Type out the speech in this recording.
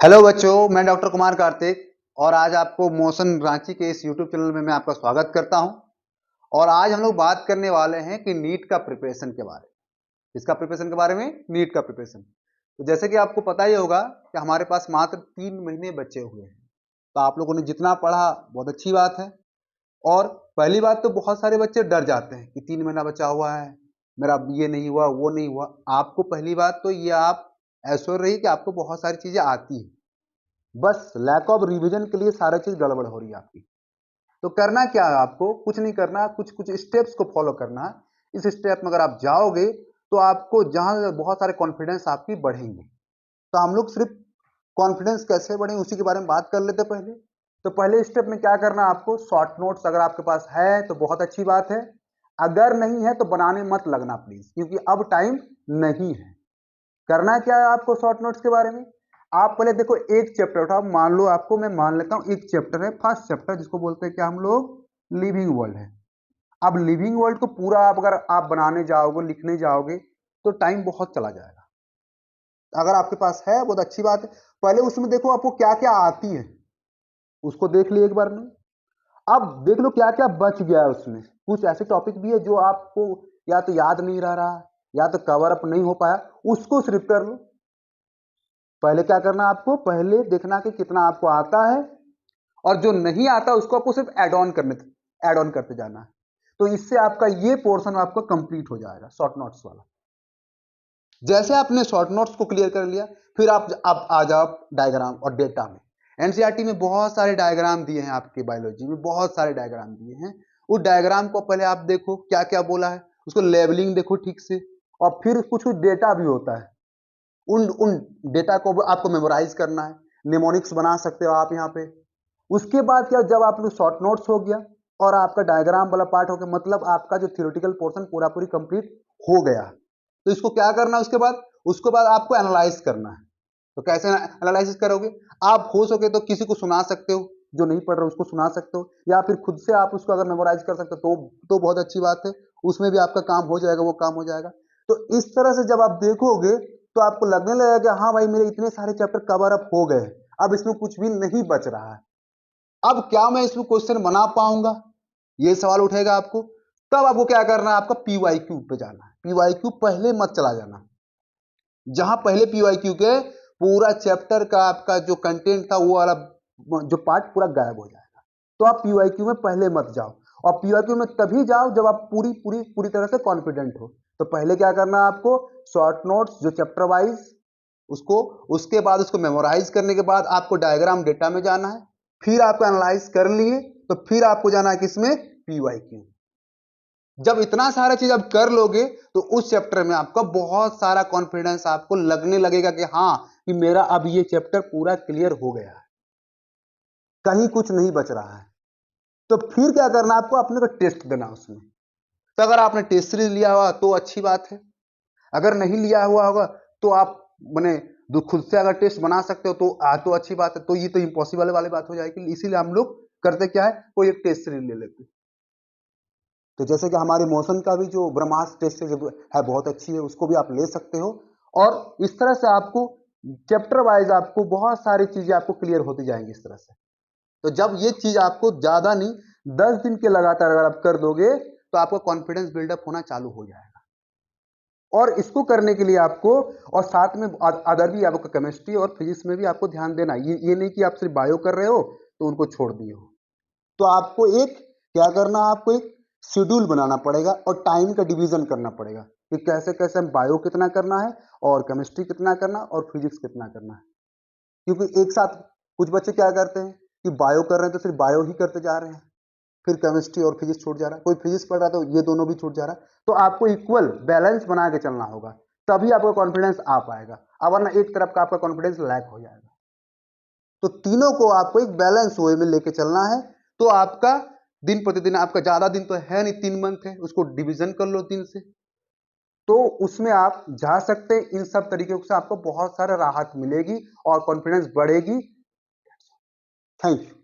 Hello बच्चों, मैं doctor Kumar Kartik और आज आपको मोशन रांची के इस यूट्यूब चैनल में मैं आपका स्वागत करता हूं। और आज हम लोग बात करने वाले हैं कि नीट का प्रिपरेशन के बारे में। इसका प्रिपरेशन के बारे में, नीट का प्रिपरेशन। तो जैसे कि आपको पता ही होगा कि हमारे पास मात्र 3 महीने बचे हुए हैं। तो आप लोगों ने जितना पढ़ा बहुत अच्छी बात है। और पहली बात तो बहुत सारे बच्चे डर जाते हैं कि 3 महीना बचा हुआ है, मेरा ये नहीं हुआ वो नहीं हुआ। आपको पहली बात तो ये आप एश्योर रहिए कि आपको बहुत सारी चीजें आती है, बस लैक ऑफ रिवीजन के लिए सारा चीज गड़बड़ हो रही है आपकी। तो करना क्या है, आपको कुछ नहीं करना, कुछ कुछ स्टेप्स को फॉलो करना है। इस स्टेप में अगर आप जाओगे तो आपको जहां बहुत सारे कॉन्फिडेंस आपकी बढ़ेंगे। तो हम लोग सिर्फ कॉन्फिडेंस कैसे बढ़े उसी के बारे में बात कर लेते पहले। तो पहले स्टेप में क्या करना है, आपको शॉर्ट नोट्स अगर आपके पास है तो बहुत अच्छी बात है, अगर नहीं है तो बनाने मत लगना प्लीज, क्योंकि अब टाइम नहीं है। करना क्या है आपको शॉर्ट नोट्स के बारे में, आप पहले देखो एक चैप्टर उठाओ। मान लो आपको, मैं मान लेता हूं एक चैप्टर है, फर्स्ट चैप्टर, जिसको बोलते हैं क्या हम लोग, लिविंग वर्ल्ड है। अब लिविंग वर्ल्ड को पूरा आप अगर आप बनाने जाओगे, लिखने जाओगे, तो टाइम बहुत चला जाएगा। अगर आपके पास है बहुत अच्छी बात है, पहले उसमें देखो आपको क्या क्या आती है, उसको देख लिया एक बार में। अब देख लो क्या क्या बच गया है उसमें। कुछ ऐसे टॉपिक भी है जो आपको या तो याद नहीं रह रहा, या तो कवर अप नहीं हो पाया, उसको सिर्फ कर लो। पहले क्या करना है आपको, पहले देखना कि कितना आपको आता है, और जो नहीं आता उसको आपको सिर्फ ऐड ऑन करते जाना है। तो इससे आपका ये पोर्शन आपका कंप्लीट हो जाएगा शॉर्ट नोट्स वाला। जैसे आपने शॉर्ट नोट्स को क्लियर कर लिया, फिर आप आ जाओ डायग्राम और डेटा में। एनसीईआरटी में बहुत सारे डायग्राम दिए हैं, आपके बायोलॉजी में बहुत सारे डायग्राम दिए हैं। उस डायग्राम को पहले आप देखो क्या क्या बोला है, उसको लेबलिंग देखो ठीक से, और फिर कुछ कुछ डेटा भी होता है, उन उन डेटा को आपको मेमोराइज करना है। निमोनिक्स बना सकते हो आप यहाँ पे। उसके बाद क्या, जब आप लोग शॉर्ट नोट्स हो गया और आपका डायग्राम वाला पार्ट हो गया, मतलब आपका जो थ्योरेटिकल पोर्शन पूरा पूरी कंप्लीट हो गया। तो इसको क्या करना है उसके बाद आपको एनालाइज करना है। तो कैसे एनालिसिस करोगे, आप हो सके तो किसी को सुना सकते हो, जो नहीं पढ़ रहे उसको सुना सकते हो, या फिर खुद से आप उसको अगर मेमोराइज कर सकते हो तो बहुत अच्छी बात है। उसमें भी आपका काम हो जाएगा, वो काम हो जाएगा। तो इस तरह से जब आप देखोगे तो आपको लगने लगेगा कि हाँ भाई, मेरे इतने सारे चैप्टर कवर अप हो गए, अब इसमें कुछ भी नहीं बच रहा है। अब क्या मैं इसमें क्वेश्चन बना पाऊंगा, ये सवाल उठेगा आपको। तब आपको क्या करना है, आपका पीवाईक्यू पे जाना है। पीवाईक्यू पहले मत चला जाना, जहां पहले पीवाईक्यू के पूरा चैप्टर का आपका जो कंटेंट था वो वाला जो पार्ट पूरा गायब हो जाएगा। तो आप पीवाईक्यू में पहले मत जाओ, और पीवाईक्यू में तभी जाओ जब आप पूरी पूरी पूरी तरह से कॉन्फिडेंट हो। तो पहले क्या करना है आपको, शॉर्ट नोट्स जो चैप्टर वाइज, उसको, उसके बाद उसको मेमोराइज करने के बाद आपको डायग्राम डेटा में जाना है। फिर आपको एनालाइज कर लिए तो फिर आपको जाना है किसमें, पीवाईक्यू। जब इतना सारा चीज आप कर लोगे तो उस चैप्टर में आपका बहुत सारा कॉन्फिडेंस आपको लगने लगेगा कि हाँ, कि मेरा अब ये चैप्टर पूरा क्लियर हो गया है, कहीं कुछ नहीं बच रहा है। तो फिर क्या करना, आपको अपने को टेस्ट देना उसमें। तो अगर आपने टेस्ट सीरीज लिया हुआ तो अच्छी बात है, अगर नहीं लिया हुआ होगा तो आप मैंने खुद से अगर टेस्ट बना सकते हो तो अच्छी बात है। तो ये तो इम्पॉसिबल वाली बात हो जाएगी, इसीलिए हम लोग करते क्या है, कोई एक टेस्ट सीरीज ले लेते हैं। तो जैसे कि हमारे मोशन का भी जो ब्रह्मास्त्र टेस्ट है बहुत अच्छी है, उसको भी आप ले सकते हो। और इस तरह से आपको चैप्टर वाइज आपको बहुत सारी चीजें आपको क्लियर होती जाएंगी इस तरह से। तो जब ये चीज आपको ज्यादा नहीं, 10 दिन के लगातार अगर आप कर दोगे तो आपका कॉन्फिडेंस बिल्डअप होना चालू हो जाएगा। और इसको करने के लिए आपको, और साथ में अदर भी आपको केमिस्ट्री और फिजिक्स में भी आपको ध्यान देना, ये नहीं कि आप सिर्फ बायो कर रहे हो तो उनको छोड़ दिए हो। तो आपको एक क्या करना, आपको एक शेड्यूल बनाना पड़ेगा और टाइम का डिवीजन करना पड़ेगा कि कैसे कैसे हम बायो कितना करना है, और केमिस्ट्री कितना करना, और फिजिक्स कितना करना है। क्योंकि एक साथ कुछ बच्चे क्या करते हैं कि बायो कर रहे हैं तो सिर्फ बायो ही करते जा रहे हैं, फिर केमिस्ट्री और फिजिक्स छूट जा रहा है, कोई फिजिक्स पढ़ रहा है तो ये दोनों भी छूट जा रहा है। तो आपको इक्वल बैलेंस बना के चलना होगा, तभी आपका कॉन्फिडेंस आ पाएगा। अब वरना एक तरफ का आपका कॉन्फिडेंस लैक हो जाएगा। तो तीनों को आपको एक बैलेंस वे में लेके चलना है। तो आपका दिन प्रतिदिन, आपका ज्यादा दिन तो है नहीं, 3 मंथ है, उसको डिवीजन कर लो 3 से। तो उसमें आप जा सकते हैं। इन सब तरीकों से आपको बहुत सारा राहत मिलेगी और कॉन्फिडेंस बढ़ेगी। Thank you.